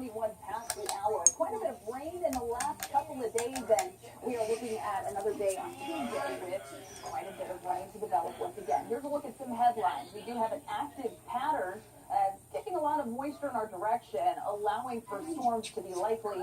21 past the hour. Quite a bit of rain in the last couple of days, and we are looking at another day on Tuesday with quite a bit of rain to develop once again. Here's a look at some headlines. We do have an active pattern kicking a lot of moisture in our direction, allowing for storms to be likely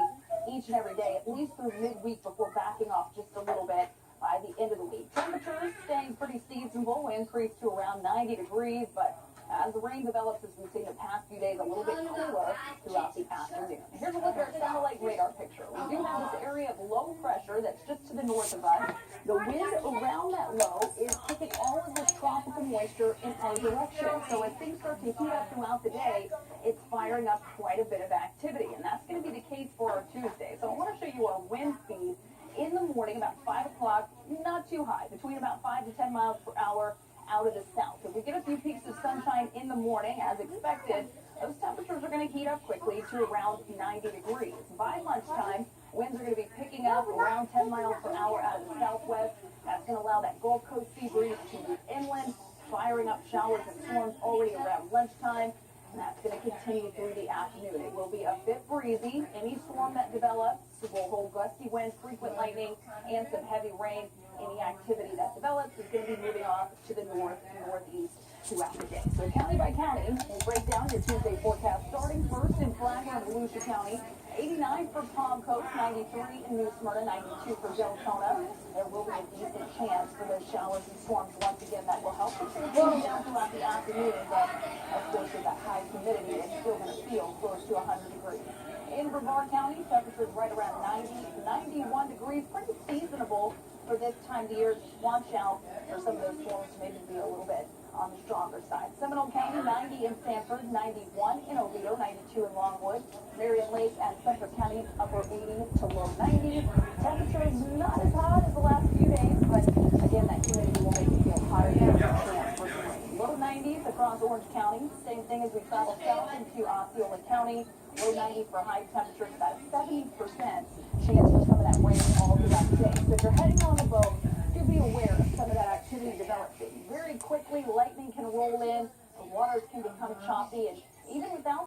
each and every day, at least through midweek before backing off just a little bit by the end of the week. Temperatures staying pretty seasonable, increase to around 90 degrees, but as the rain develops, as we've seen the past few days, a little bit cooler throughout the afternoon. Here's a look at our satellite radar picture. We do have this area of low pressure that's just to the north of us. The wind around that low is kicking all of this tropical moisture in our direction. So as things start to heat up throughout the day, it's firing up quite a bit of activity. And that's going to be the case for our Tuesday. So I want to show you our wind speed in the morning, about 5 o'clock, not too high, between about 5 to 10 miles per hour out of the south. If we get a few peaks of sunshine in the morning, as expected, those temperatures are going to heat up quickly to around 90 degrees. By lunchtime, winds are going to be picking up around 10 miles per hour out of the southwest. That's going to allow that Gulf Coast sea breeze to move inland, firing up showers and storms already around lunchtime. And that's going to continue through the afternoon. It will be a bit breezy. Any storm that develops will hold gusty winds, frequent lightning, and some heavy rain. Any activity that develops is going to be moving off to the north and northeast throughout the day. So county by county, we'll break down your Tuesday forecast, starting first in Flagler and Volusia County. 89 for Palm Coast, 93 in New Smyrna, 92 for Deltona. There will be a decent chance for those showers and storms once again that will help us cool down throughout the afternoon. But of course, with that high humidity, it's still going to feel close to 100 degrees. In Brevard County, temperatures right around 90, 91 degrees, pretty seasonable for this time of the year. Just watch out for some of those storms to maybe be a little bit on the stronger side. Seminole County, 90 in Sanford, 91 in Oviedo, 92 in Longwood. Marion Lake and Central County, upper 80 to low 90s. Temperatures not as hot as the last few days, but again, that humidity will make it feel hotter than low 90s across Orange County. Same thing as we travel south into Osceola County. Low 90 for high temperatures, about 70% chance for some of that rain all throughout the day. So if you're heading on the boat, do be aware of some of that activity developing very quickly. Lightning can roll in, the waters can become choppy, and